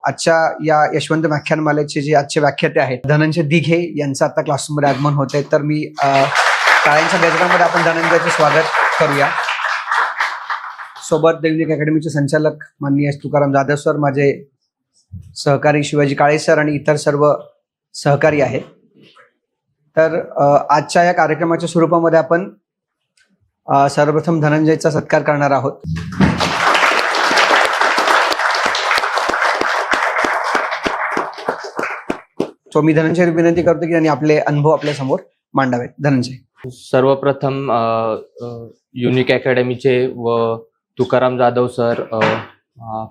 आजच्या या यशवंत व्याख्यानमालेचे जे आजचे व्याख्याते आहेत धनंजय दिघे यांचं आता क्लासरूममध्ये आगमन होत आहे, तर मी टाळ्यांच्या गजरामध्ये आपण धनंजयचं स्वागत करूया. सोबत दैनिक अकॅडमीचे संचालक माननीय तुकाराम जाधव सर, माझे सहकारी शिवाजी काळे सर आणि इतर सर्व सहकारी आहेत. तर आजच्या या कार्यक्रमाच्या स्वरूपामध्ये आपण सर्वप्रथम धनंजयचा सत्कार करणार आहोत. सो मी धनंजय विनंती करतो की त्यांनी आपले अनुभव आपल्या समोर मांडावेत. धनंजय. सर्वप्रथम युनिक अकॅडमीचे व Tukaram Jadhav sir,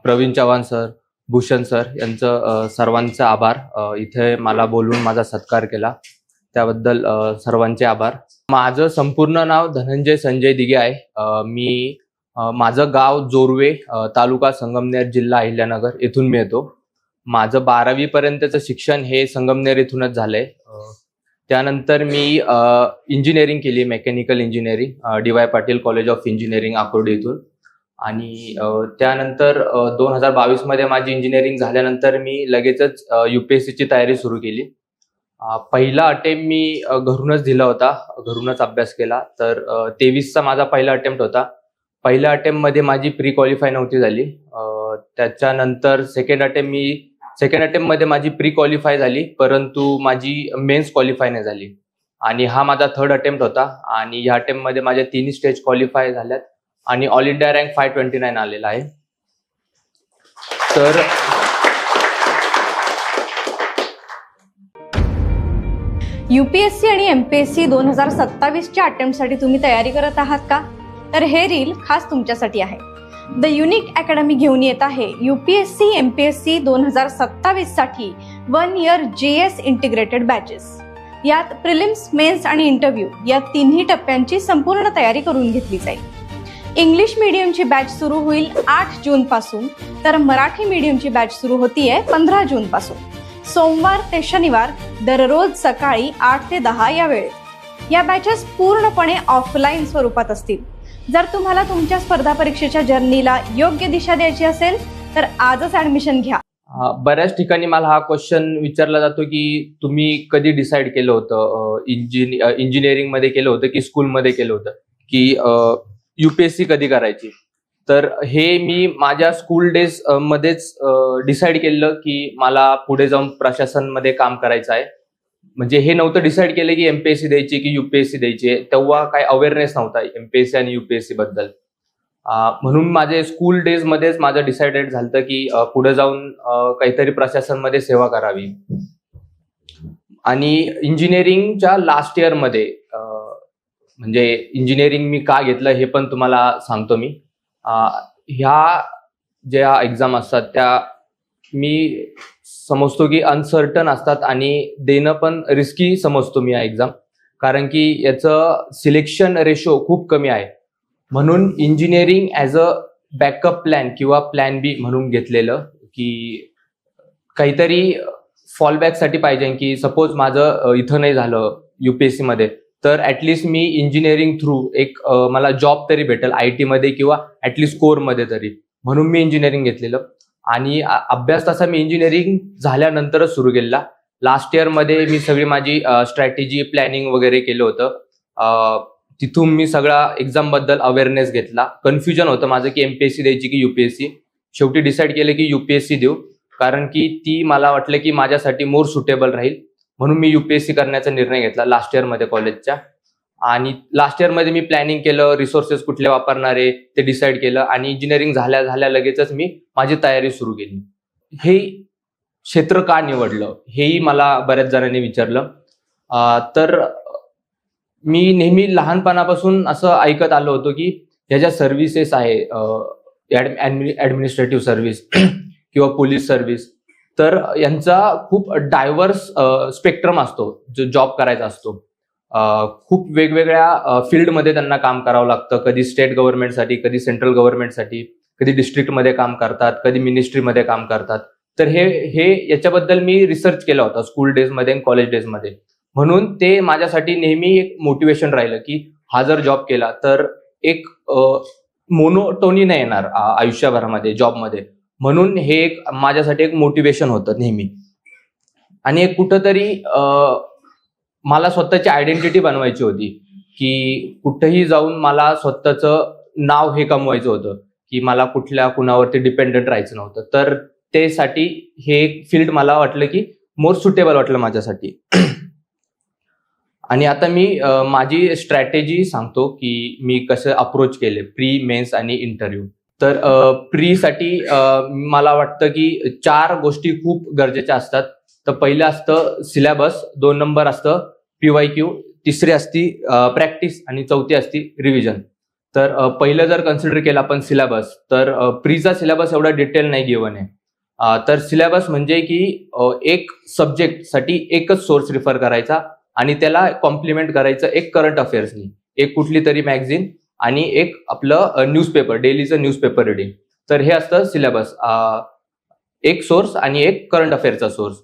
Pravin Chavan sir, Bhushan sir यांचं सर्वांचे आभार. इथे मला बोलून माझा सत्कार केला त्याबद्दल सर्वांचे आभार. माझं संपूर्ण नाव धनंजय संजय दिघे आहे. माझं गाव जोरवे, तालुका संगमनेर, जिल्हा अहिल्यानगर येथून मी येतो. माझं 12वी पर्यंतचं शिक्षण हे संगमनेर येथूनच झालंय. त्यानंतर मी इंजिनिअरिंग केली, mechanical engineering, DY Patil college of engineering Akurdi येथून. आणि त्यानंतर 2022 मध्ये माझी इंजिनिअरिंग झाल्यानंतर मी लगेचच UPSC ची तयारी सुरू केली. पहिला अटेम्प्ट मी घरूनच दिला होता, घरूनच अभ्यास केला. तर 23चा माझा पहिला अटेम्प्ट होता. पहिल्या अटेम्प्ट मध्ये माझी प्री क्वालिफाय नव्हती झाली. त्याच्यानंतर सेकंड अटेम्प्ट मध्ये माझी प्री क्वालिफाय झाली, परंतु माझी मेन्स क्वालिफाय नाही झाली. आणि हा माझा थर्ड अटेम्प्ट होता. आणि या अटेम्प्ट मध्ये माझ्या तिन्ही स्टेज क्वालिफाय झाल्यात आणि ऑल इंडिया रँक 529 आलेला आहे. तर UPSC आणि MPSC 2027च्या अटेम्प्टसाठी तुम्ही तयारी करत आहात का? तर हे रील खास तुमच्यासाठी आहे. द युनिक अकॅडमी घेऊन येत आहे UPSC MPSC 2027 साठी 1 इयर GS इंटिग्रेटेड बॅचेस. यात प्रिलिम्स, मेन्स आणि इंटरव्ह्यू या तिन्ही टप्प्यांची संपूर्ण तयारी करून घेतली जाईल. इंग्लिश मीडियमची बॅच सुरू होईल 8 जून पासून, तर मराठी मीडियमची बॅच सुरू होतीये 15 जून पासून. सोमवार ते शनिवार दररोज सकाळी 8 ते 10 या वेळेत. या बॅचेस पूर्णपणे ऑफलाईन स्वरूपात असतील. जर तुम्हाला तुमच्या स्पर्धा परीक्षेच्या जर्नीला योग्य दिशा द्यायची असेल तर आजच ऍडमिशन घ्या. बऱ्याच ठिकाणी मला हा क्वेश्चन विचारला जातो की तुम्ही कधी डिसाईड केलं होतं, इंजिनिअरिंग मध्ये केलं होतं की स्कूलमध्ये केलं होतं, की UPSC कधी करायची? तर हे मी माझ्या स्कूल डेज मध्येच डिसाईड केलं की मला पुढे जाऊन प्रशासन मध्ये काम करायचं आहे. म्हणजे हे नव्हतं डिसाईड केलं की MPSC द्यायची की UPSC द्यायची. तेव्हा काही अवेअरनेस नव्हता MPSC आणि UPSC बद्दल. म्हणून माझे स्कूल डेज मध्येच माझं डिसाइडेड झालं की पुढे जाऊन काहीतरी प्रशासन मध्ये सेवा करावी. आणि इंजिनिअरिंगच्या लास्ट इयर मध्ये म्हणजे इंजिनिअरिंग मी का घेतलं हे पण तुम्हाला सांगतो मी. ह्या ज्या एक्झाम असतात त्या मी समजतो की अनसर्टन असतात आणि देणं पण रिस्की समजतो मी या एक्झाम, कारण की याचं सिलेक्शन रेशो खूप कमी आहे. म्हणून engineering as a backup plan किंवा प्लॅन बी म्हणून घेतलेलं, की काहीतरी फॉलबॅकसाठी पाहिजे की सपोज माझं इथं नाही झालं UPSC मध्ये, तर ऍटलिस्ट मी इंजिनिअरिंग थ्रू एक मला जॉब तरी भेटेल IT मध्ये किंवा ऍटलिस्ट कोर मध्ये तरी. म्हणून मी इंजिनिअरिंग घेतलेलं. आणि अभ्यास तसा मी इंजिनिअरिंग झाल्यानंतरच सुरू केलेला. लास्ट इयर मध्ये मी सगळी माझी स्ट्रॅटेजी, प्लॅनिंग वगैरे केलं होतं. तिथून मी सगळा एक्झाम बद्दल अवेअरनेस घेतला. कन्फ्युजन होतं माझं की MPSC द्यायची की UPSC. शेवटी डिसाईड केलं की UPSC देऊ, कारण की ती मला वाटलं की माझ्यासाठी मोर सुटेबल राहील. म्हणून मी UPSC करण्याचा निर्णय घेतला लास्ट इयर मध्ये कॉलेजच्या. आणि लास्ट इयर मध्ये मी प्लॅनिंग केलं, रिसोर्सेस कुठले वापरणारे ते डिसाईड केलं. आणि इंजिनिअरिंग झाल्या लगेचच मी माझी तयारी सुरू केली. हे क्षेत्र का निवडलं हेही मला बऱ्याच जणांनी विचारलं. तर मी नेहमी लहानपणापासून असं ऐकत आलो होतो की ह्या ज्या सर्व्हिसेस आहे, ऍडमिनिस्ट्रेटिव्ह सर्व्हिस किंवा पोलीस सर्व्हिस, तर यांचा खूप डायव्हर्स स्पेक्ट्रम असतो जो जॉब करायचा असतो. खूप वेगवेगळ्या फील्डमध्ये त्यांना काम करावं लागतं. कधी स्टेट गव्हर्नमेंटसाठी, कधी सेंट्रल गव्हर्नमेंटसाठी, कधी डिस्ट्रिक्टमध्ये काम करतात, कधी मिनिस्ट्रीमध्ये काम करतात. तर हे याच्याबद्दल मी रिसर्च केला होता स्कूल डेजमध्ये आणि कॉलेज डेजमध्ये. म्हणून ते माझ्यासाठी नेहमी एक मोटिवेशन राहिलं की हा जर जॉब केला तर एक मोनोटोनी नाही येणार आयुष्यभरामध्ये जॉबमध्ये. म्हणून हे एक माझ्यासाठी एक मोटिवेशन होतं नेहमी. आणि एक कुठंतरी मला स्वतःची आयडेंटिटी बनवायची होती, की कुठेही जाऊन मला स्वतःचं नाव हे कमवायचं होतं, की मला कुणावरती डिपेंडंट राहायचं नव्हतं. तर त्यासाठी हे एक फील्ड मला वाटलं की मोर सुटेबल वाटलं माझ्यासाठी. आणि आता मी माझी स्ट्रॅटेजी सांगतो की मी कसं अप्रोच केले प्री, मेन्स आणि इंटरव्ह्यू. तर प्रीसाठी मला वाटतं की 4 गोष्टी खूप गरजेच्या असतात. तर पहिलं असतं सिलेबस, 2 नंबर असतं PYQ, तिसरी असती प्रॅक्टिस आणि चौथी असती रिव्हिजन. तर पहिलं जर कन्सिडर केलं आपण सिलेबस, तर प्रीचा सिलेबस एवढा डिटेल नाही गिवन आहे. तर सिलेबस म्हणजे की एक सब्जेक्टसाठी एकच सोर्स रिफर करायचा आणि त्याला कॉम्प्लिमेंट करायचं एक करंट अफेअर्सनी, एक कुठली तरी मॅगझिन आणि एक आपलं न्यूजपेपर, डेलीचं न्यूजपेपर रिडिंग. तर हे असतं सिलेबस, एक सोर्स आणि एक करंट अफेअरचा सोर्स.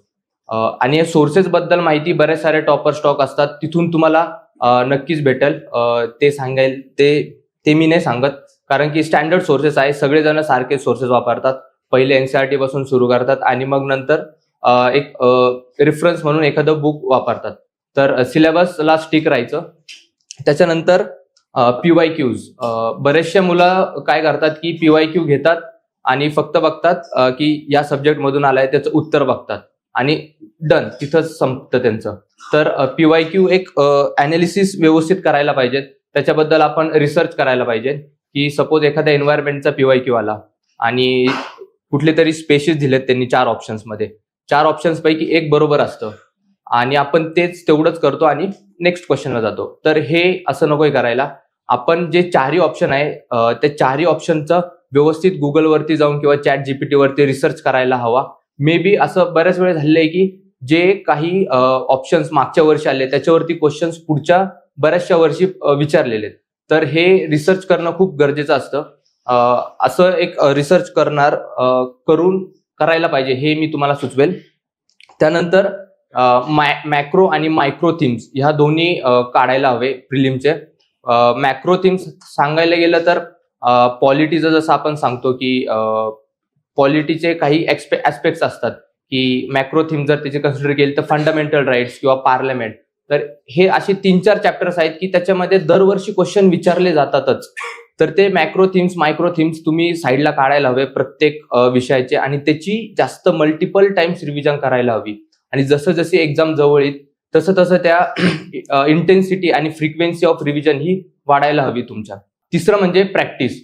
आणि या सोर्सेस बद्दल माहिती बरेच सारे टॉपर स्टॉक असतात, तिथून तुम्हाला नक्कीच भेटेल. ते मी नाही सांगत, कारण की स्टँडर्ड सोर्सेस आहे, सगळेजण सारखे सोर्सेस वापरतात. पहिले NCERT पासून सुरू करतात आणि मग नंतर एक रेफरन्स म्हणून एखादं बुक वापरतात. तर सिलेबसला स्टिक राहायचं. त्याच्यानंतर PYQs. बरेचशे मुलं काय करतात की PYQ घेतात आणि फक्त बघतात की या सब्जेक्ट मधून आलाय, त्याचं उत्तर बघतात आणि डन, तिथंच संपतं त्यांचं. तर PYQ एक अनालिसिस व्यवस्थित करायला पाहिजे, त्याच्याबद्दल आपण रिसर्च करायला पाहिजे. की सपोज एखाद्या एन्व्हायरमेंटचा PYQ आला आणि कुठले तरी स्पेसिस दिलेत त्यांनी 4 ऑप्शन्समध्ये, 4 ऑप्शन्स पैकी एक बरोबर असतं आणि आपण तेवढंच करतो आणि नेक्स्ट क्वेश्चनला जातो. तर हे असं नकोय करायला. आपण जे 4ही ऑप्शन आहे त्या 4ही ऑप्शनचं व्यवस्थित गुगलवरती जाऊन किंवा ChatGPT वरती रिसर्च करायला हवा. मे बी असं बऱ्याच वेळा झालेलं की जे काही ऑप्शन्स मागच्या वर्षी आले त्याच्यावरती क्वेश्चन्स पुढच्या बऱ्याचशा वर्षी विचारलेले आहेत. तर हे रिसर्च करणं खूप गरजेचं असतं. असं एक रिसर्च करून करायला पाहिजे, हे मी तुम्हाला सुचवेल. त्यानंतर मॅक्रो आणि मायक्रो थीम्स ह्या दोन्ही काढायला हवे प्रिलिमचे. मॅक्रो थीम्स सांगायला गेलं तर पॉलिटीचं जसं आपण सांगतो की पॉलिटीचे काही ऍस्पेक्ट्स असतात, की मॅक्रो थीम जर त्याचे कन्सिडर केले तर फंडामेंटल राईट्स किंवा पार्लमेंट. तर हे असे 3-4 चॅप्टर्स आहेत की त्याच्यामध्ये दरवर्षी क्वेश्चन विचारले जातातच. तर ते मॅक्रो थीम्स, मायक्रो थीम्स तुम्ही साईडला काढायला हवे प्रत्येक विषयाचे आणि त्याची जास्त मल्टिपल टाइम्स रिव्हिजन करायला हवी. आणि जसं जशी एक्झाम जवळ येईल तसं त्या इंटेन्सिटी आणि फ्रिक्वेन्सी ऑफ रिव्हिजन ही वाढायला हवी तुमच्या. तिसरं म्हणजे प्रॅक्टिस.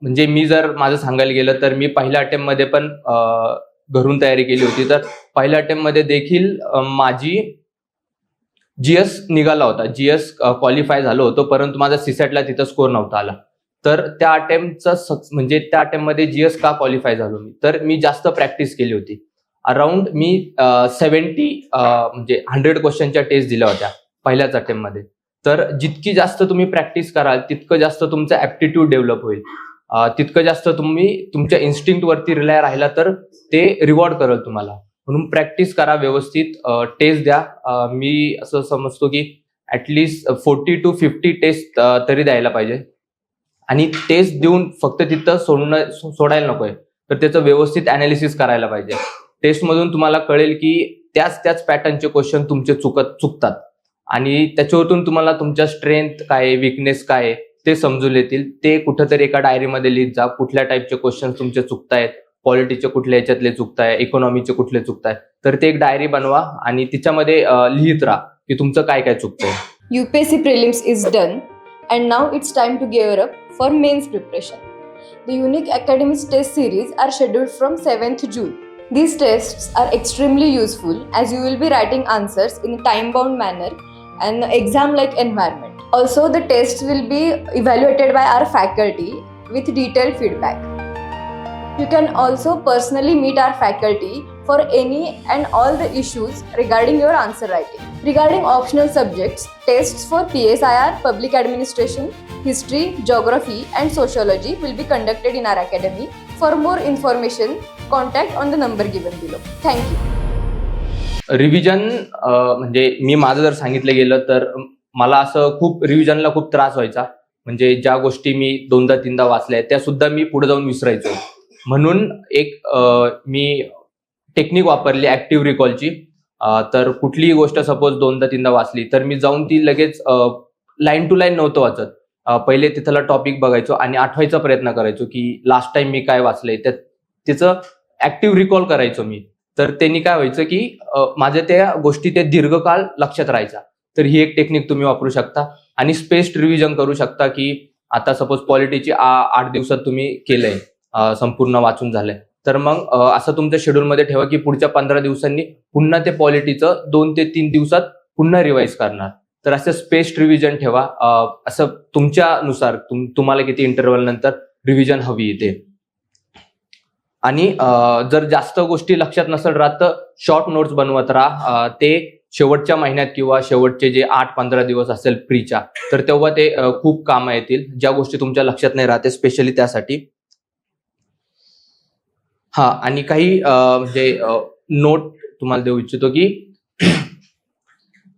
म्हणजे मी जर माझं सांगायला गेलं तर मी पहिल्या अटेम्प्ट मध्ये पण घरून तयारी केली होती. तर पहिल्या अटेम्प्ट मध्ये देखील माझी GS निघाला होता, GS क्वालिफाय झालो होतो, परंतु माझा CSATला तिथं स्कोर नव्हता आला. तर त्या अटेम्प्ट मध्ये GS का क्वालिफाय झालो मी, तर मी जास्त प्रॅक्टिस केली होती. अराउंड मी 70 म्हणजे 100 क्वेश्चनच्या टेस्ट दिल्या होत्या पहिल्याच अटेम्प्ट मध्ये. तर जितकी जास्त तुम्ही प्रॅक्टिस कराल तितकं जास्त तुमचं ऍप्टिट्यूड डेव्हलप होईल, तितकं जास्त तुम्ही तुमच्या इन्स्टिंक्ट वरती रिलाय राहिला तर ते रिवॉर्ड करेल तुम्हाला. म्हणून प्रॅक्टिस करा, व्यवस्थित टेस्ट द्या. मी असं समजतो की ऍटलिस्ट 40 to 50 टेस्ट तरी द्यायला पाहिजे. आणि टेस्ट देऊन फक्त तिथं सोडायला नकोय, तर त्याचं व्यवस्थित अनालिसिस करायला पाहिजे. टेस्टमधून तुम्हाला कळेल की त्याच पॅटर्नचे क्वेश्चन तुमचे चुकतात आणि त्याच्यावरून तुम्हाला तुमच्या स्ट्रेंथ काय, विकनेस काय ते समजून येतील. ते कुठंतरी एका डायरीमध्ये लिहित जा, कुठल्या टाईपचे क्वेश्चन तुमचे चुकतायत, पॉलिटीचे कुठल्या याच्यातले चुकताय, इकॉनॉमीचे कुठले चुकताय. तर ते एक डायरी बनवा आणि तिच्यामध्ये लिहित राहा की तुमचं काय काय चुकतंय. UPSC prelims is done and now it's time to gear up for mains preparation. The Unique Academy's test series are scheduled from 7th June. These tests are extremely useful as you will be writing answers in a time-bound manner and exam-like environment. Also, the tests will be evaluated by our faculty with detailed feedback. You can also personally meet our faculty for any and all the issues regarding your answer writing. Regarding optional subjects, tests for PSIR, Public Administration, History, Geography and Sociology will be conducted in our academy. For more information, contact on the number given below. Thank you. Revision म्हणजे मी माझं जर सांगितलं गेलं तर मला असं खूप रिव्हिजनला खूप त्रास व्हायचा. म्हणजे ज्या गोष्टी मी 2दा-3दा वाचल्या त्या सुद्धा मी पुढे जाऊन विसरायचो. म्हणून एक मी टेक्निक वापरली ऍक्टिव्ह रिकॉलची. तर कुठलीही गोष्ट सपोज 2दा-3दा वाचली तर मी जाऊन ती लगेच लाईन टू लाईन नव्हतं वाचत. पहिले तिथला टॉपिक बघायचो आणि आठवायचा प्रयत्न करायचो की लास्ट टाइम मी काय वाचलंय त्याचं ऍक्टिव्ह रिकॉल करायचो मी. तर त्यांनी काय व्हायचं की माझ्या त्या गोष्टी ते दीर्घकाळ लक्षात राहायच्या. तर ही एक टेक्निक तुम्ही वापरू शकता. आणि स्पेस्ड रिव्हिजन करू शकता की आता सपोज पॉलिटीची 8 दिवसात तुम्ही केलंय, संपूर्ण वाचून झालंय, तर मग असं तुमच्या शेड्यूलमध्ये ठेवा की पुढच्या 15 दिवसांनी पुन्हा ते पॉलिटीचं 2 ते 3 दिवसात पुन्हा रिवाइज करणार. तर असं स्पेस्ड रिव्हिजन ठेवा. असं तुमच्यानुसार तुम्हाला किती इंटरव्हल नंतर रिव्हिजन हवी येते. आणि जर जास्त गोष्टी लक्षात नसेल राहत तर शॉर्ट नोट्स बनवत राहा. ते शेवटच्या महिन्यात किंवा शेवटचे जे 8-15 दिवस असेल प्रीच्या, तर तेव्हा ते खूप कामं येतील. ज्या गोष्टी तुमच्या लक्षात नाही राहते स्पेशली त्यासाठी. आणि काही म्हणजे नोट तुम्हाला देऊ इच्छितो की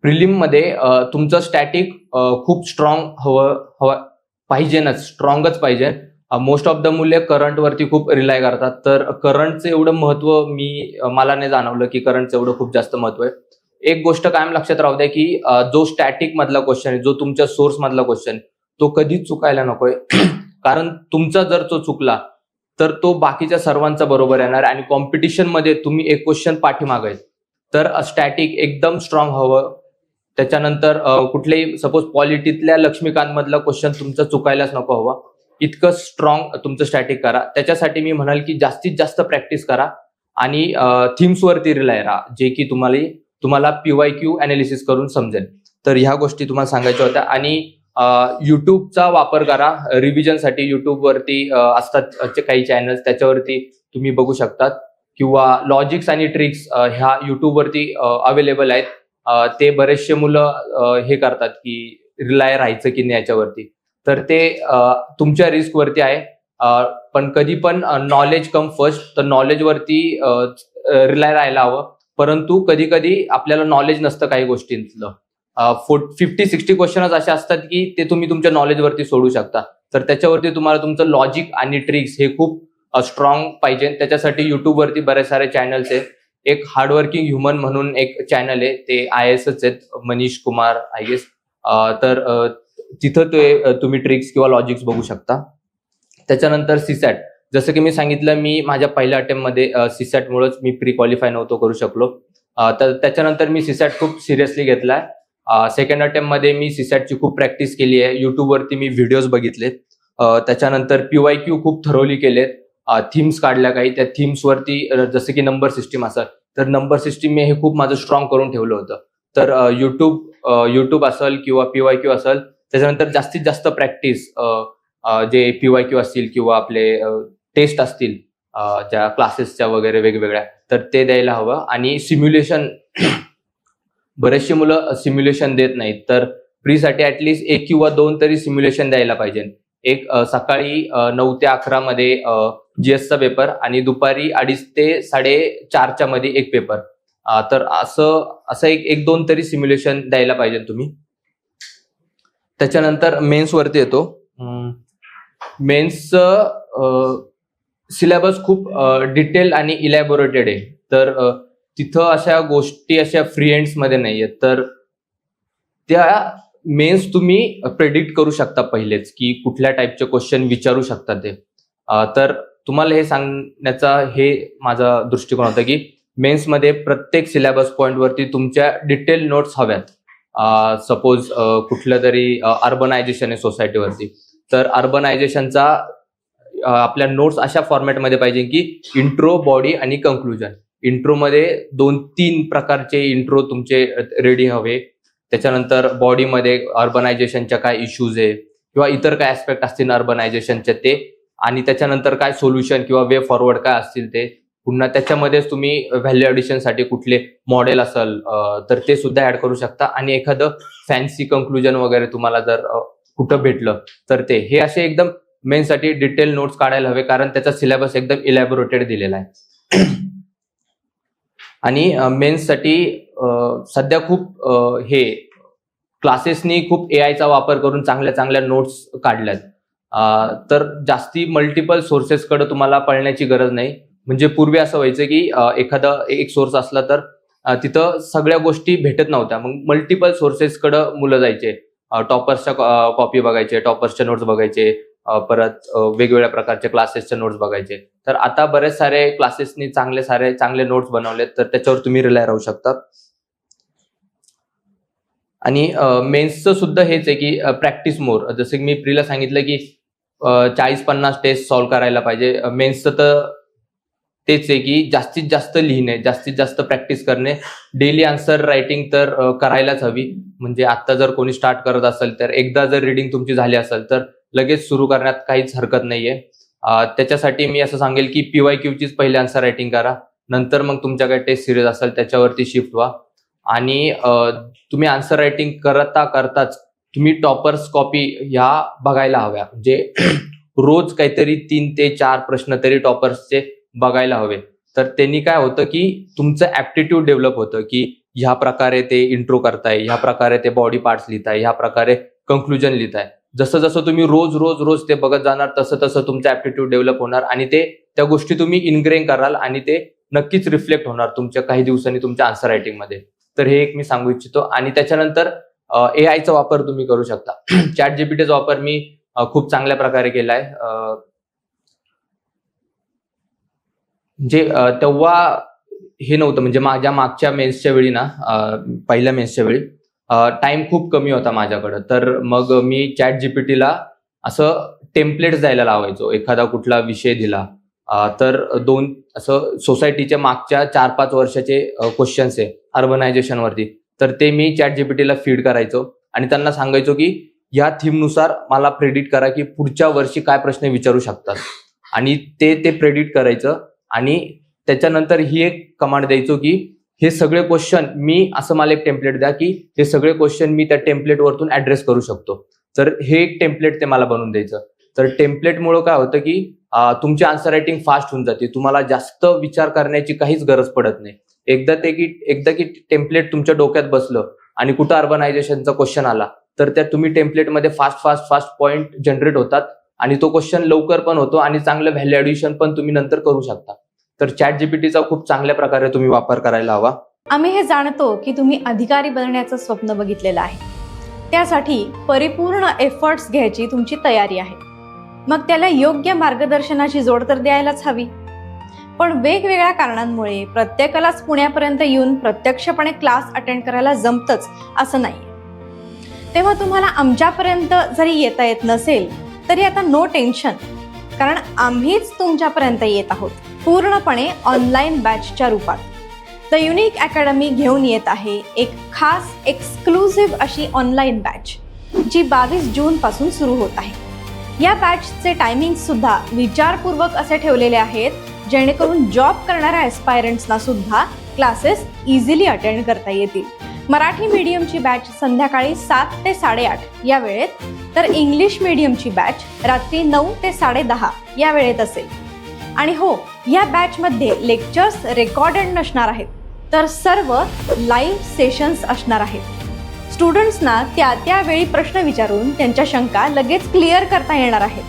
प्रिलिम मध्ये तुमचं स्टॅटिक खूप स्ट्रॉंग हवं पाहिजेच, स्ट्रॉंगच पाहिजे. मोस्ट ऑफ द मुले करंट वरती खूप रिलाय करतात. तर करंटचं एवढं महत्व मला नाही जाणवलं की करंटचं एवढं खूप जास्त महत्व आहे. एक गोष्ट कायम लक्षात राहू द्या की जो स्टॅटिक मधला क्वेश्चन आहे, जो तुमच्या सोर्स मधला क्वेश्चन, तो कधीच चुकायला नकोय. कारण तुमचा जर तो चुकला तर तो बाकीच्या सर्वांचा बरोबर येणार आणि कॉम्पिटिशन मध्ये तुम्ही एक क्वेश्चन पाठीमागे आहेत. तर स्टॅटिक एकदम स्ट्रॉंग हवं. त्याच्यानंतर कुठल्याही सपोज पॉलिटीतल्या लक्ष्मीकांत मधला क्वेश्चन तुमचा चुकायलाच नको हवा, इतकं स्ट्रॉंग तुमचं स्टॅटिक करा. त्याच्यासाठी मी म्हणाल की जास्तीत जास्त प्रॅक्टिस करा आणि थीम्स वरती रिलाय राहा, जे की तुम्हाला PYQ अनालिसिस करून समजेल. तर ह्या गोष्टी तुम्हाला सांगायच्या होत्या. आणि युट्यूबचा वापर करा रिव्हिजनसाठी. युट्यूबवरती असतात काही चॅनल्स, त्याच्यावरती तुम्ही बघू शकतात. किंवा लॉजिक्स आणि ट्रिक्स ह्या युट्यूबवरती अवेलेबल आहेत. ते बरेचसे मुलं हे करतात की रिलाय राहायचं की नाही याच्यावरती. तर ते तुमच्या रिस्क वरती आहे. पण कधी पण नॉलेज कम फर्स्ट. तर नॉलेजवरती रिलाय राहायला हवं. परंतु कधी कधी आपल्याला नॉलेज नसतं काही गोष्टींतलं. 50-60 क्वेश्चनच असे असतात की ते तुम्ही तुमच्या नॉलेजवरती सोडू शकता. तर त्याच्यावरती तुम्हाला तुमचं लॉजिक आणि ट्रिक्स हे खूप स्ट्रॉंग पाहिजे. त्याच्यासाठी युट्यूबवरती बरेच सारे चॅनल्स आहेत. एक हार्डवर्किंग ह्युमन म्हणून एक चॅनल आहे, ते IASच आहेत, मनीष कुमार आय गेस. तर तिथं ते तुम्ही ट्रिक्स किंवा लॉजिक्स बघू शकता. त्याच्यानंतर सीसॅट, जसं की मी सांगितलं, मी माझ्या पहिल्या अटेम्प्टमध्ये सीसॅटमुळेच मी प्री क्वालिफाय नव्हतो करू शकलो. तर त्याच्यानंतर मी सीसॅट खूप सिरियसली घेतलाय. सेकंड अटेम्प्टमध्ये मी सीसॅटची खूप प्रॅक्टिस केली आहे. युट्यूबवरती मी व्हिडिओज बघितलेत. त्याच्यानंतर PYQ खूप थरोली केलेत. थीम्स काढल्या काही, त्या थीम्सवरती जसं की नंबर सिस्टीम असेल तर नंबर सिस्टीम मी हे खूप माझं स्ट्रॉंग करून ठेवलं होतं. तर युट्यूब असेल किंवा PYQ असेल, त्याच्यानंतर जास्तीत जास्त प्रॅक्टिस जे PYQ असतील किंवा आपले टेस्ट असतील ज्या क्लासेसच्या वगैरे वेगवेगळ्या, तर ते द्यायला हवं. आणि सिम्युलेशन, बरेचसे मुलं सिम्युलेशन देत नाहीत. तर प्रीसाठी ऍटलिस्ट 1 किंवा 2 तरी सिम्युलेशन द्यायला पाहिजे. एक सकाळी 9 ते 11 मध्ये GSचा पेपर आणि दुपारी 2:30 ते 4:30च्या मध्ये एक पेपर. तर असं एक 2 तरी सिम्युलेशन द्यायला पाहिजे तुम्ही. त्याच्यानंतर मेन्स वरती येतो. मेन्सचं सिलेबस खूप डिटेल आणि इलॅबोरेटेड आहे. तर तिथं अशा गोष्टी अशा फ्री हँड्स मध्ये नाहीयेत. तर त्या मेन्स तुम्ही प्रेडिक्ट करू शकता पहिलेच की कुठल्या टाईपचे क्वेश्चन विचारू शकता ते. तर तुम्हाला हे सांगण्याचा हे माझा दृष्टिकोन होता की मेन्समध्ये प्रत्येक सिलेबस पॉइंट वरती तुमच्या डिटेल नोट्स हव्यात. सपोज कुठलं तरी अर्बनायझेशन आहे सोसायटीवरती, तर अर्बनायझेशनचा आपल्या नोट्स अशा फॉर्मॅटमध्ये पाहिजे की इंट्रो, बॉडी आणि कंक्लुजन. इंट्रोमध्ये 2-3 प्रकारचे इंट्रो तुमचे रेडी हवे. त्याच्यानंतर बॉडीमध्ये अर्बनायझेशनच्या काय इश्यूज आहे किंवा इतर काय ऍस्पेक्ट असतील अर्बनायझेशनचे ते, आणि त्याच्यानंतर काय सोल्युशन किंवा वे फॉरवर्ड काय असतील ते. पुन्हा त्याच्यामध्येच तुम्ही व्हॅल्यू ॲडिशनसाठी कुठले मॉडेल असेल तर ते सुद्धा ऍड करू शकता. आणि एखादं फॅन्सी कंक्लुजन वगैरे तुम्हाला जर कुठं भेटलं तर ते. हे असे एकदम मेन्ससाठी डिटेल नोट्स काढायला हवे, कारण त्याचा सिलेबस एकदम इलॅबोरेटेड दिलेला आहे. आणि मेन्ससाठी सध्या खूप हे क्लासेसनी खूप AI चा वापर करून चांगल्या चांगल्या नोट्स काढल्यात. तर जास्ती मल्टिपल सोर्सेसकडे तुम्हाला पळण्याची गरज नाही. म्हणजे पूर्वी असं व्हायचं की एखादा एक सोर्स असला तर तिथं सगळ्या गोष्टी भेटत नव्हत्या. मग मल्टिपल सोर्सेसकडे मुलं जायचे, टॉपर्सच्या कॉपी बघायचे, टॉपर्सच्या नोट्स बघायचे, परत वेगवेगळ्या प्रकारच्या क्लासेसच्या नोट्स बघायचे. तर आता बरेच सारे क्लासेसनी चांगले नोट्स बनवलेत, तर त्याच्यावर तुम्ही रिलाय राहू शकता. आणि मेन्सचं सुद्धा हेच आहे की प्रॅक्टिस मोर. जसं की मी प्रीला सांगितलं की 40-50 टेस्ट सॉल्व्ह करायला पाहिजे. मेन्सचं तर तेच आहे की जास्तीत जास्त लिहिणे, जास्तीत जास्त प्रॅक्टिस करणे. डेली आन्सर रायटिंग तर करायलाच हवी. म्हणजे आता जर कोणी स्टार्ट करत असेल तर एकदा जर रिडिंग तुमची झाली असेल तर लगेच सुरू करण्यात काहीच हरकत नाहीये. त्याच्यासाठी मी असं सांगेल की PYQचीच पहिले आन्सर रायटिंग करा, नंतर मग तुमच्याकडे टेस्ट सिरीज असेल त्याच्यावरती शिफ्ट व्हा. आणि तुम्ही आन्सर रायटिंग करताच तुम्ही टॉपर्स कॉपी ह्या बघायला हव्या. म्हणजे रोज काहीतरी 3 ते 4 प्रश्न तरी टॉपर्सचे बघायला हवे. तर त्यांनी काय होतं की तुमचं ऍप्टिट्यूड डेव्हलप होतं की ह्या प्रकारे ते इंट्रो करताय, ह्या प्रकारे ते बॉडी पार्ट्स लिहिताय, ह्या प्रकारे कंक्लुजन लिहिताय. जसं जसं तुम्ही रोज ते बघत जाणार तसं तसं तुमचं ऍप्टिट्यूड डेव्हलप होणार आणि त्या गोष्टी तुम्ही इनग्रेन कराल आणि ते नक्कीच रिफ्लेक्ट होणार तुमच्या काही दिवसांनी तुमच्या आन्सर रायटिंगमध्ये. तर हे एक मी सांगू इच्छितो. आणि त्याच्यानंतर AI चा वापर तुम्ही करू शकता. ChatGPTचा वापर मी खूप चांगल्या प्रकारे केलाय. म्हणजे तेव्हा हे नव्हतं. म्हणजे माझ्या मागच्या मेन्सच्या वेळी ना, पहिल्या मेन्सच्या वेळी टाइम खूप कमी होता माझ्याकडं. तर मग मी ChatGPTला असं टेम्पलेट्स द्यायला लावायचो. एखादा कुठला विषय दिला तर असं सोसायटीच्या मागच्या 4-5 वर्षाचे क्वेश्चन्स आहे अर्बनायझेशनवरती, तर ते मी ChatGPTला फीड करायचो आणि त्यांना सांगायचो की या थीमनुसार मला प्रेडिक्ट करा की पुढच्या वर्षी काय प्रश्न विचारू शकतात. आणि ते प्रेडिक्ट करायचं. आणि त्याच्यानंतर ही एक कमांड द्यायचो की हे सगळे क्वेश्चन मला एक टेम्पलेट द्या की हे सगळे क्वेश्चन मी त्या टेम्पलेटवरतून ऍड्रेस करू शकतो. तर हे एक टेम्पलेट ते मला बनवून द्यायचं. तर टेम्पलेटमुळे काय होतं की तुमची आन्सर रायटिंग फास्ट होऊन जाते. तुम्हाला जास्त विचार करण्याची काहीच गरज पडत नाही. एकदा की टेम्पलेट तुमच्या डोक्यात बसलं आणि कुठं अर्बनायझेशनचा क्वेश्चन आला तर त्या तुम्ही टेम्पलेटमध्ये फास्ट पॉइंट जनरेट होतात आणि तो क्वेश्चन लवकर पण होतो आणि चांगलं व्हॅल्यू ऍडिशन पण तुम्ही नंतर करू शकता. तर ChatGPTचा खूप चांगल्या प्रकारे तुम्ही वापर करायला हवा. आम्ही हे जाणतो की तुम्ही अधिकारी बनण्याचं स्वप्न बघितलेलं आहे. त्यासाठी परिपूर्ण एफर्ट्स घ्यायची तुमची तयारी आहे. मग त्याला योग्य मार्गदर्शनाची जोड तर द्यायलाच हवी. पण वेगवेगळ्या कारणांमुळे प्रत्येकालाच पुण्यापर्यंत येऊन प्रत्यक्षपणे क्लास अटेंड करायला जमतच असं नाही. तेव्हा तुम्हाला आमच्यापर्यंत जरी येता येत नसेल तरी आता नो टेन्शन, कारण आम्हीच तुमच्यापर्यंत येत आहोत पूर्णपणे ऑनलाईन बॅचच्या रूपात. द युनिक अकॅडमी घेऊन येत आहे एक खास एक्सक्लुझिव्ह अशी ऑनलाईन बॅच जी 22 जून पासून सुरू होत आहे. या बॅचचे टायमिंग सुद्धा विचारपूर्वक असे ठेवलेले आहेत जेणेकरून जॉब करणाऱ्या एस्पायरंट्सना सुद्धा क्लासेस इझिली अटेंड करता येतील. मराठी मीडियमची बॅच संध्याकाळी 7 ते 8:30 या वेळेत, तर इंग्लिश मीडियमची बॅच रात्री 9 ते 10:30 या वेळेत असेल. आणि हो, या बॅचमध्ये लेक्चर्स रेकॉर्डेड नसणार आहेत, तर सर्व लाईव्ह सेशन्स असणार आहेत. स्टुडंट्सना त्या वेळी प्रश्न विचारून त्यांच्या शंका लगेच क्लिअर करता येणार आहेत.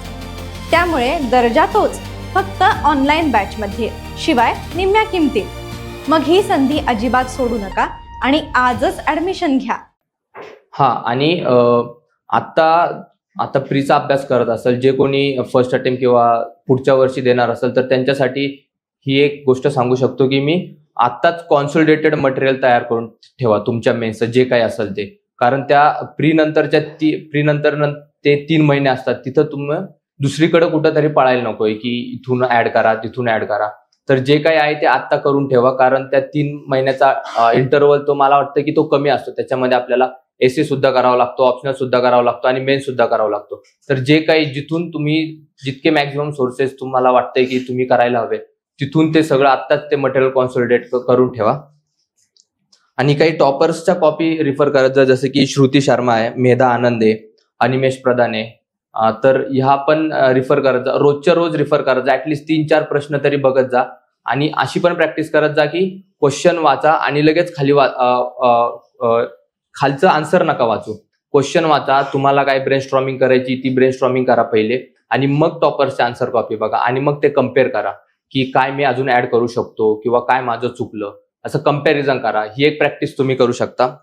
त्यामुळे दर्जा तोच, फक्त ऑनलाईन बॅचमध्ये, शिवाय निम्म्या किमतीत. मग ही संधी अजिबात सोडू नका आणि आजच ऍडमिशन घ्या. आणि आता प्रीचा अभ्यास करत असेल, जे कोणी फर्स्ट अटेम्प्ट किंवा पुढच्या वर्षी देणार असेल, तर त्यांच्यासाठी ही एक गोष्ट सांगू शकतो की मी आत्ताच कॉन्सोलिडेटेड मटेरियल तयार करून ठेवा तुमच्या मेन्सचं जे काही असेल ते. कारण त्या प्री नंतर ते 3 महिने असतात, तिथं तुम्ही दुसरीकडे कुठंतरी पळायला नकोय की इथून ऍड करा तिथून ऍड करा. तर जे काही आहे ते आत्ता करून ठेवा, कारण त्या 3 महिन्याचा इंटरव्हल तो मला वाटतं की तो कमी असतो. त्याच्यामध्ये आपल्याला एसी सुद्धा करावा लागतो, ऑप्शनल सुद्धा करावा लागतो आणि मेन सुद्धा करावा लागतो. तर जे काही जिथून तुम्ही जितके मॅक्झिमम सोर्सेस तुम्हाला वाटतंय की तुम्ही करायला हवे, तिथून ते सगळं आत्ताच ते मटेरियल कॉन्सोलिडेट करून ठेवा. आणि काही टॉपर्सच्या कॉपी रिफर करत जा, जसं की श्रुती शर्मा आहे, मेधा आनंद आहे, अनिमेश प्रधान आहे. तर ह्या पण रिफर करत जा, रोजच्या रोज रिफर करत जा. ऍटलिस्ट 3-4 प्रश्न तरी बघत जा. आणि अशी पण प्रॅक्टिस करत जा की क्वेश्चन वाचा आणि लगेच खालचं आन्सर नका वाचू. क्वेश्चन वाचा, तुम्हाला काय ब्रेनस्टॉर्मिंग करायची ती ब्रेनस्टॉर्मिंग करा पहिले, आणि मग टॉपर्सचे आन्सर कॉपी बघा आणि मग ते कम्पेअर करा की काय मी अजून ऍड करू शकतो किंवा काय माझं चुकलं, असं कम्पॅरिझन करा. ही एक प्रॅक्टिस तुम्ही करू शकता.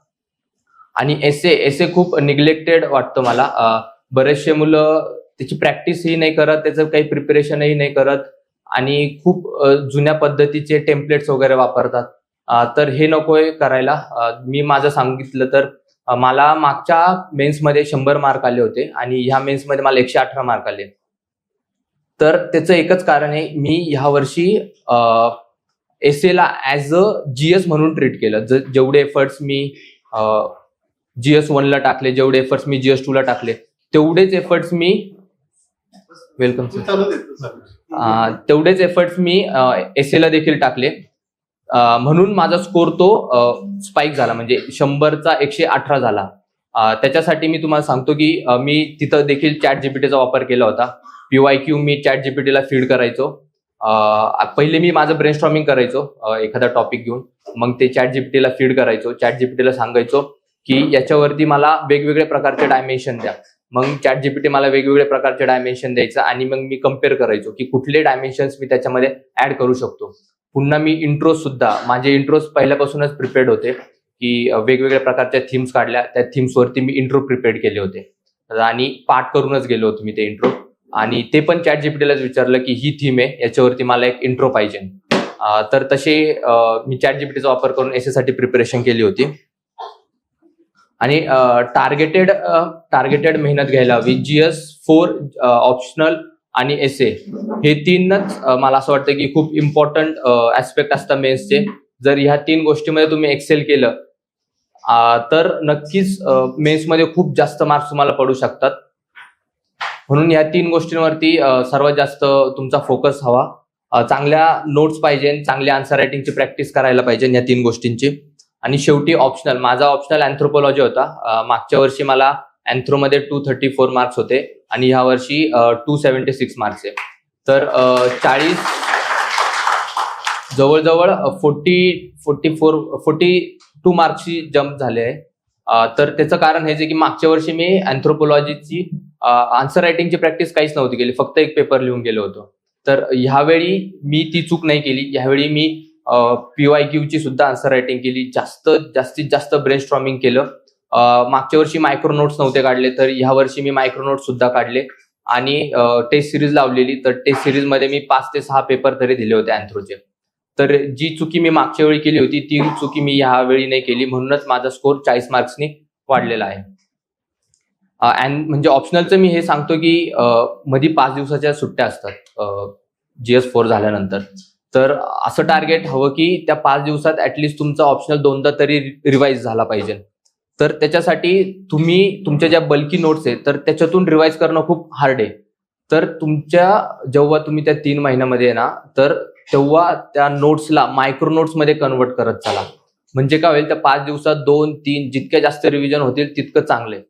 आणि एसे खूप निग्लेक्टेड वाटतं मला. बरेचसे मुलं त्याची प्रॅक्टिसही नाही करत, त्याचं काही प्रिपरेशनही नाही करत आणि खूप जुन्या पद्धतीचे टेम्पलेट्स वगैरे वापरतात. तर हे नकोय करायला. मी माझं सांगितलं तर मला मागच्या मेन्समध्ये 100 मार्क आले होते आणि ह्या मेन्समध्ये मला 118 मार्क आले. तर त्याचं एकच कारण आहे, मी ह्या वर्षी एसेला ऍज अ जीएस म्हणून ट्रीट केलं. जेवढे एफर्ट्स मी GS 1 ला टाकले, जेवढे एफर्ट्स मी GS 2 ला टाकले, तेवढेच एफर्ट्स मी तेवढेच एफर्ट्स मी एसेला देखील टाकले. म्हणून माझा स्कोर तो स्पाइक झाला, म्हणजे 100चा 118 झाला. त्याच्यासाठी मी तुम्हाला सांगतो की मी तिथं देखील ChatGPTचा वापर केला होता. PYQ मी ChatGPTला फीड करायचो. पहिले मी माझं ब्रेनस्टॉर्मिंग करायचो एखादा टॉपिक घेऊन, मग ते ChatGPTला फीड करायचो. ChatGPTला सांगायचो की याच्यावरती मला वेगवेगळ्या प्रकारचे डायमेन्शन द्या. मग ChatGPT मला वेगवेगळ्या प्रकारचे डायमेन्शन द्यायचं आणि मग मी कम्पेअर करायचो की कुठले डायमेन्शन्स मी त्याच्यामध्ये ऍड करू शकतो. पुन्हा मी इंट्रोज सुद्धा, माझे इंट्रोज पहिल्यापासूनच प्रिपेअर्ड होते की वेगवेगळ्या प्रकारच्या थीम्स काढल्या, त्या थीम्सवरती मी इंट्रो प्रिपेअर्ड केले होते आणि पाठ करूनच गेलो होतो मी ते इंट्रो. आणि ते पण ChatGPTलाच विचारलं की ही थीम आहे, याच्यावरती मला एक इंट्रो पाहिजे. तर तसे मी ChatGPTचा वापर करून एसेसाठी प्रिपरेशन केली होती. आणि टार्गेटेड मेहनत घ्यायला हवी. GS 4, ऑप्शनल आणि एसे हे तीनच मला असं वाटतं की खूप इम्पॉर्टंट ऍस्पेक्ट असतात मेन्सचे. जर ह्या 3 गोष्टीमध्ये तुम्ही एक्सेल केलं तर नक्कीच मेन्समध्ये खूप जास्त मार्क्स तुम्हाला पडू शकतात. म्हणून या 3 गोष्टींवरती सर्वात जास्त तुमचा फोकस हवा. चांगल्या नोट्स पाहिजे, चांगल्या आन्सर रायटिंगची प्रॅक्टिस करायला पाहिजे या 3 गोष्टींची. आणि शेवटी ऑप्शनल, माझा ऑप्शनल अँथ्रोपॉलॉजी होता. मागच्या वर्षी मला अँथ्रोमध्ये 234 मार्क्स होते आणि ह्या वर्षी 276 मार्क्स आहे. तर 40 जवळजवळ 42 मार्क्सची जम्प झाले आहे. तर त्याचं कारण हेच आहे की मागच्या वर्षी मी अँथ्रोपॉलॉजीची आन्सर रायटिंगची प्रॅक्टिस काहीच नव्हती केली, फक्त एक पेपर लिहून गेलो होतो. तर ह्यावेळी मी ती चूक नाही केली. ह्यावेळी मी PYQ ची सुद्धा आन्सर रायटिंग केली, जास्तीत जास्त ब्रेनस्टॉर्मिंग केलं. मागच्या वर्षी मायक्रो नोट्स नव्हते काढले, तर ह्या वर्षी मी मायक्रो नोट्स सुद्धा काढले आणि टेस्ट सिरीज लावलेली. तर टेस्ट सिरीज मध्ये मी 5 ते 6 पेपर तरी दिले होते अँथ्रोचे. तर जी चुकी मी मागच्या वेळी केली होती ती चुकी मी ह्यावेळी नाही केली, म्हणूनच माझा स्कोर 40 मार्क्सनी वाढलेला आहे. म्हणजे ऑप्शनलचं मी हे सांगतो की मध्ये 5 दिवसाच्या सुट्ट्या असतात GS 4 झाल्यानंतर. तर असं टार्गेट हवं की त्या 5 दिवसात ऍटलिस्ट तुमचा ऑप्शनल 2दा तरी रिवाइज झाला पाहिजे. तर त्याच्यासाठी तुम्ही तुमच्या ज्या बल्की नोट्स आहेत तर त्याच्यातून रिवाइज करणं खूप हार्ड आहे. तर जेव्हा तुम्ही त्या 3 महिन्यामध्ये आहे ना, तर तेव्हा त्या नोट्सला मायक्रो नोट्समध्ये कन्वर्ट करत चला. म्हणजे काय होईल, त्या 5 दिवसात 2-3 जितक्या जास्त रिव्हिजन होतील तितकं चांगलं आहे.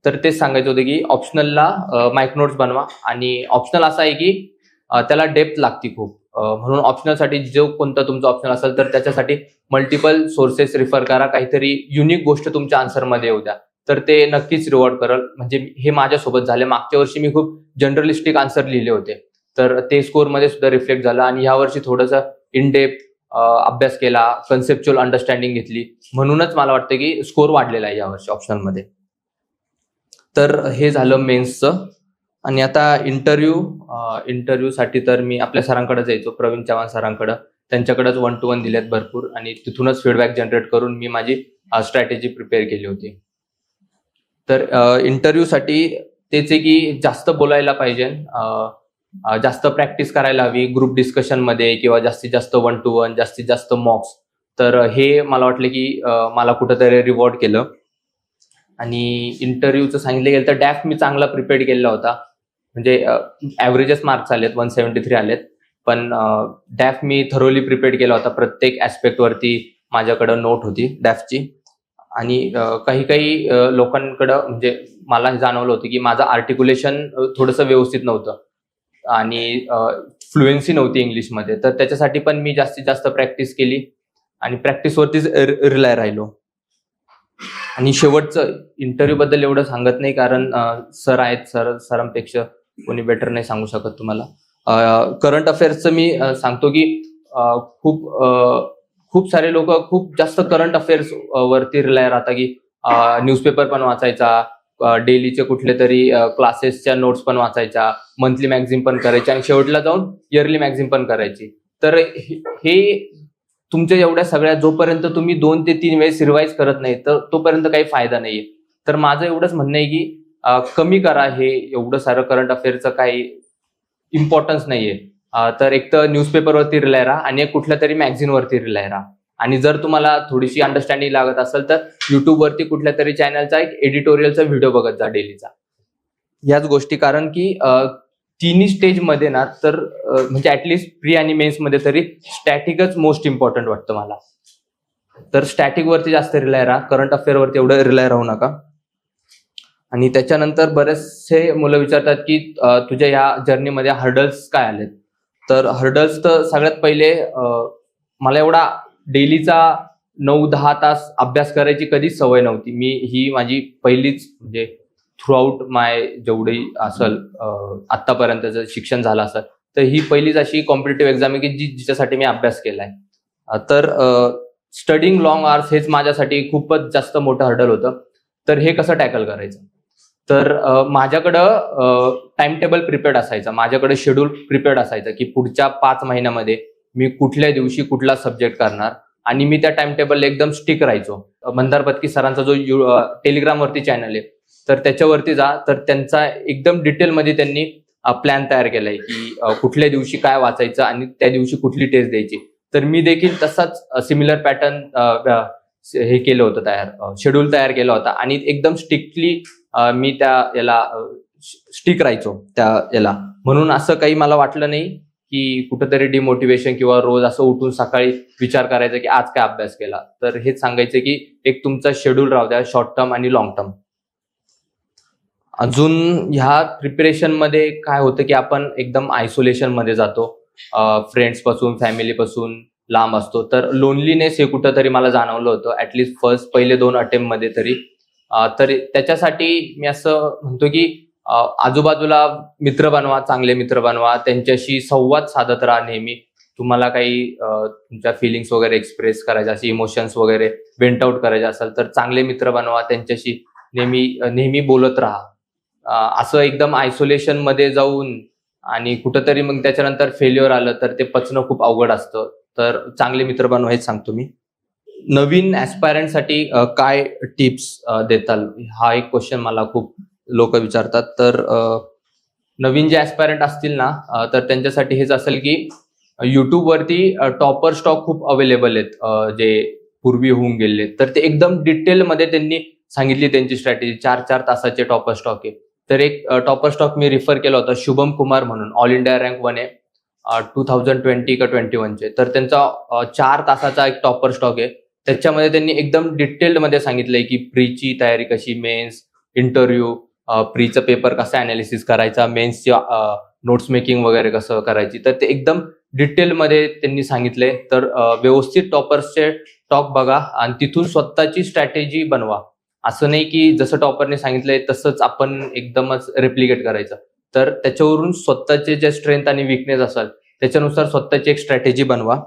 तर तेच सांगायचं होतं की ऑप्शनलला मायक्रो नोट्स बनवा. आणि ऑप्शनल असा आहे की त्याला डेप्थ लागते खूप. म्हणून ऑप्शनलसाठी जो कोणता तुमचा ऑप्शनल असेल तर त्याच्यासाठी मल्टिपल सोर्सेस रिफर करा. काहीतरी युनिक गोष्ट तुमच्या आन्सरमध्ये येऊ द्या, तर ते नक्कीच रिवॉर्ड करेल. म्हणजे हे माझ्यासोबत झाले. मागच्या वर्षी मी खूप जनरलिस्टिक आन्सर लिहिले होते, तर ते स्कोरमध्ये सुद्धा रिफ्लेक्ट झालं. आणि ह्या वर्षी थोडंसं इन डेप्थ अभ्यास केला, कन्सेप्च्युअल अंडरस्टँडिंग घेतली, म्हणूनच मला वाटतं की स्कोर वाढलेला आहे यावर्षी ऑप्शनलमध्ये. तर हे झालं मेन्सचं. आणि आता इंटरव्ह्यूसाठी तर मी आपल्या सरांकडे जायचो, प्रवीण चव्हाण सरांकडे. त्यांच्याकडेच 1-to-1 दिलेत भरपूर आणि तिथूनच फीडबॅक जनरेट करून मी माझी स्ट्रॅटेजी प्रिपेअर केली होती. तर इंटरव्ह्यूसाठी तेच आहे की जास्त बोलायला पाहिजे, जास्त प्रॅक्टिस करायला हवी ग्रुप डिस्कशनमध्ये किंवा जास्तीत जास्त 1-to-1, जास्तीत जास्त मॉक्स. तर हे मला वाटलं की मला कुठंतरी रिवॉर्ड केलं. आणि इंटरव्ह्यूचं सांगितलं गेलं तर डॅफ मी चांगला प्रिपेअर्ड केलेला होता. म्हणजे ॲव्हरेजच मार्क्स आलेत, 173 आलेत. पण डॅफ मी थरोली प्रिपेअर्ड केला होता. प्रत्येक ऍस्पेक्टवरती माझ्याकडं नोट होती डॅफची. आणि काही लोकांकडं म्हणजे मला जाणवलं होतं की माझं आर्टिक्युलेशन थोडंसं व्यवस्थित नव्हतं आणि फ्लुएन्सी नव्हती इंग्लिशमध्ये. तर त्याच्यासाठी पण मी जास्तीत जास्त प्रॅक्टिस केली आणि प्रॅक्टिसवरतीच रिलाय राहिलो. आणि शेवटचं इंटरव्ह्यू बद्दल एवढं सांगत नाही, कारण सर आहेत, सरांपेक्षा कोणी बेटर नाही सांगू शकत तुम्हाला. करंट अफेअर्सचं मी सांगतो की खूप सारे लोक खूप जास्त करंट अफेअर्स वरती रिलाय राहतात, की न्यूजपेपर पण वाचायचा, डेलीचे कुठले तरी क्लासेसच्या नोट्स पण वाचायच्या, मंथली मॅगझिन पण करायची आणि शेवटला जाऊन इयरली मॅगझिन पण करायची. तर हे तुमच्या एवढ्या सगळ्या जोपर्यंत तुम्ही 2 ते 3 वेळेस रिवाईज करत नाही तर तोपर्यंत काही फायदा नाहीये. तर माझं एवढंच म्हणणं आहे की कमी करा हे एवढं सारं करंट अफेअरचं काही इम्पॉर्टन्स नाहीये. तर एक तर न्यूजपेपरवरती रिलाय राहा आणि एक कुठल्या तरी मॅगझिनवरती रिलाय राहा. आणि जर तुम्हाला थोडीशी अंडरस्टँडिंग लागत असेल तर युट्यूबवरती कुठल्या तरी चॅनलचा एक एडिटोरियलचा व्हिडिओ बघत जा डेलीचा. याच गोष्टी, कारण की तिन्ही स्टेजमध्ये ना तर म्हणजे ऍटलिस्ट प्री आणि मेन्स मध्ये तरी स्टॅटिकच मोस्ट इम्पॉर्टंट वाटतं मला. तर स्टॅटिक वरती जास्त रिलाय राहा, करंट अफेअर वरती एवढं रिलाय राहू नका. आणि त्याच्यानंतर बरेचसे मुलं विचारतात की तुझ्या या जर्नीमध्ये हर्डल्स काय आलेत. तर हर्डल्स तर सगळ्यात पहिले मला एवढा डेलीचा 9-10 तास अभ्यास करायची कधीच सवय नव्हती. ही माझी पहिलीच म्हणजे थ्रू आउट माय जेवढी असेल आतापर्यंतचं शिक्षण झालं असेल तर ही पहिलीच अशी कॉम्पिटेटिव्ह एक्झाम आहे की जिच्यासाठी मी अभ्यास केलाय. तर स्टडिंग लॉंग आवर्स हेच माझ्यासाठी खूपच जास्त मोठं हर्डल होतं. तर हे कसं टॅकल करायचं. तर माझ्याकडं टाइम टेबल प्रिपेअर्ड असायचा, माझ्याकडे शेड्यूल प्रिपेअर्ड असायचं की पुढच्या 5 महिन्यामध्ये मी कुठल्या दिवशी कुठला सब्जेक्ट करणार आणि मी त्या टाइम टेबल एकदम स्टिक राहायचो. मंदार पत्की सरांचा जो टेलिग्रामवरती चॅनल आहे तर त्याच्यावरती जा, तर त्यांचा एकदम डिटेलमध्ये त्यांनी प्लॅन तयार केलाय की कुठल्या दिवशी काय वाचायचं आणि त्या दिवशी कुठली टेस्ट द्यायची. तर मी देखील तसाच सिमिलर पॅटर्न हे केलं होतं तयार, शेड्यूल तयार केला होता आणि एकदम स्ट्रिक्टली मी त्या याला स्टिक राहायचो त्या याला. म्हणून असं काही मला वाटलं नाही की कुठंतरी डिमोटिवेशन किंवा रोज असं उठून सकाळी विचार करायचा की आज काय अभ्यास केला. तर हेच सांगायचं की एक तुमचा शेड्यूल राहू द्या, शॉर्ट टर्म आणि लॉंग टर्म. अजून ह्या प्रिपरेशन मध्ये काय होतं की आपण एकदम आयसोलेशन मध्ये जातो, फ्रेंड्स पासून फॅमिली पासून लांब असतो. तर लोनलीनेस हे कुठंतरी मला जाणवलं होतं ऍटलिस्ट पहिले 2 अटेम्प्ट मध्ये तरी. तर त्याच्यासाठी मी असं म्हणतो की आजूबाजूला मित्र बनवा, चांगले मित्र बनवा, त्यांच्याशी संवाद साधत राहा नेहमी. तुम्हाला काही तुमच्या फिलिंग्स वगैरे एक्सप्रेस करायचे असे इमोशन्स वगैरे वेंट आउट करायचे असेल तर चांगले मित्र बनवा, त्यांच्याशी नेहमी बोलत राहा. असं एकदम आयसोलेशन मध्ये जाऊन आणि कुठंतरी मग त्याच्यानंतर फेल्युअर आलं तर ते पचणं खूप अवघड असतं. तर चांगले मित्र बनवा हेच सांगतो मी. नवीन ऍस्पायरंटसाठी काय टिप्स देताल, हा एक क्वेश्चन मला खूप लोक विचारतात. तर नवीन जे ऍस्पायरंट असतील ना तर त्यांच्यासाठी हेच असेल की युट्यूबवरती टॉपर स्टॉक खूप अवेलेबल आहेत जे पूर्वी होऊन गेले. तर ते एकदम डिटेलमध्ये त्यांनी सांगितली त्यांची स्ट्रॅटेजी. 4-4 तासाचे टॉपर स्टॉक आहे. तर एक टॉपर स्टॉक मी रिफर केला होता, शुभम कुमार म्हणून, ऑल इंडिया रँक 1 आहे 2020 का 21चे. तर त्यांचा 4 तासाचा एक टॉपर स्टॉक आहे. त्याच्यामध्ये त्यांनी एकदम डिटेल्ड मध्ये सांगितलंय की प्रीची तयारी कशी, मेन्स, इंटरव्ह्यू, प्रीचं पेपर कसा अनालिसिस करायचा, मेन्सची नोट्स मेकिंग वगैरे कसं करायची. तर ते एकदम डिटेलमध्ये त्यांनी सांगितलंय. तर व्यवस्थित टॉपर्सचे टॉक बघा आणि तिथून स्वतःची स्ट्रॅटेजी बनवा. असं नाही की जसं टॉपरने सांगितलंय तसंच आपण एकदमच रेप्लिकेट करायचं. तर त्याच्यावरून स्वतःचे जे स्ट्रेंथ आणि विकनेस असेल त्याच्यानुसार स्वतःची एक स्ट्रॅटेजी बनवा.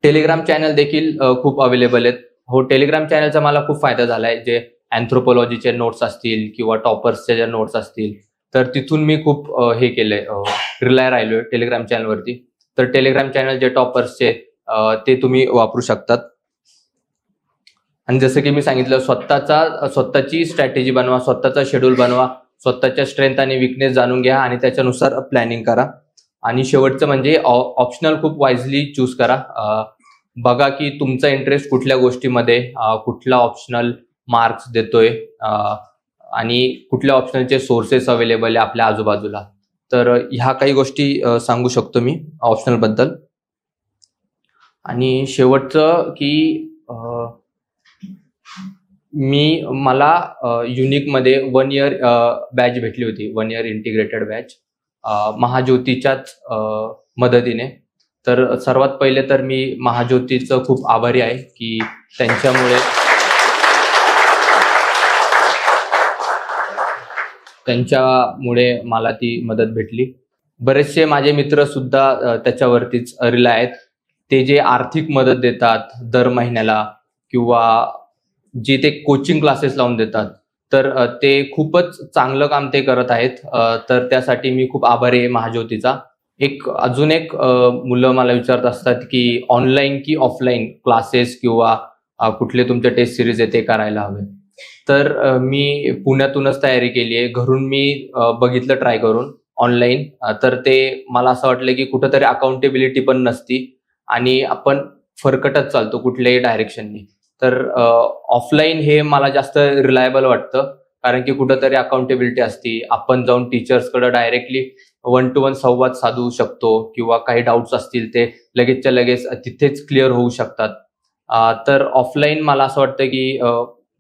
टेलिग्राम चॅनल देखील खूप अवेलेबल आहेत. हो, टेलिग्राम चॅनलचा मला खूप फायदा झालाय. जे अँथ्रोपॉलॉजीचे नोट्स असतील किंवा टॉपर्सचे ज्या नोट्स असतील तर तिथून मी खूप हे केलंय, रिलाय राहिलोय टेलिग्राम चॅनलवरती. तर टेलिग्राम चॅनल जे टॉपर्सचे ते तुम्ही वापरू शकतात. आणि जसं की मी सांगितलं, स्वतःची स्ट्रॅटेजी बनवा, स्वतःचा शेड्यूल बनवा, स्वतःच्या स्ट्रेंथ आणि विकनेस जाणून घ्या आणि त्याच्यानुसार प्लॅनिंग करा. आणि शेवटचं म्हणजे ऑप्शनल खूप वाईजली चूज करा. बघा की तुमचा इंटरेस्ट कुठल्या गोष्टीमध्ये, कुठला ऑप्शनल मार्क्स देतोय आणि कुठल्या ऑप्शनलचे सोर्सेस अवेलेबल आहे आपल्या आजूबाजूला. तर ह्या काही गोष्टी सांगू शकतो मी ऑप्शनल बद्दल. आणि शेवटचं की मला युनिकमध्ये 1 इयर बॅच भेटली होती, 1 इयर इंटिग्रेटेड बॅच महाज्योतीच्याच मदतीने. तर सर्वात पहिले तर मी महाज्योतीचं खूप आभारी आहे की त्यांच्यामुळे त्यांच्यामुळे मला ती मदत भेटली. बरेचसे माझे मित्र सुद्धा त्याच्यावरतीच रिलाय आहेत. ते जे आर्थिक मदत देतात दर महिन्याला किंवा जे ते कोचिंग क्लासेस लावून देतात, तर ते खूपच चांगलं काम ते करत आहेत. तर त्यासाठी मी खूप आभारी आहे महाज्योतीचा. अजून एक मुलं मला विचारत असतात की ऑनलाईन की ऑफलाईन क्लासेस किंवा कुठले तुमचे टेस्ट सिरीज आहे ते करायला हवे. तर मी पुण्यातूनच तयारी केली आहे. घरून मी बघितलं ट्राय करून ऑनलाईन. तर ते मला असं वाटलं की कुठंतरी अकाउंटेबिलिटी पण नसती आणि आपण फरकटच चालतो कुठल्याही डायरेक्शननी. तर ऑफलाईन हे मला जास्त रिलायबल वाटतं, कारण की कुठंतरी अकाउंटेबिलिटी असती. आपण जाऊन टीचर्सकडे डायरेक्टली 1 to 1 संवाद साधू शकतो किंवा काही डाऊट्स असतील ते लगेचच्या लगेच तिथेच क्लिअर होऊ शकतात. तर ऑफलाईन मला असं वाटतं की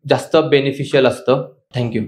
जास्त बेनिफिशियल असतं. थँक्यू.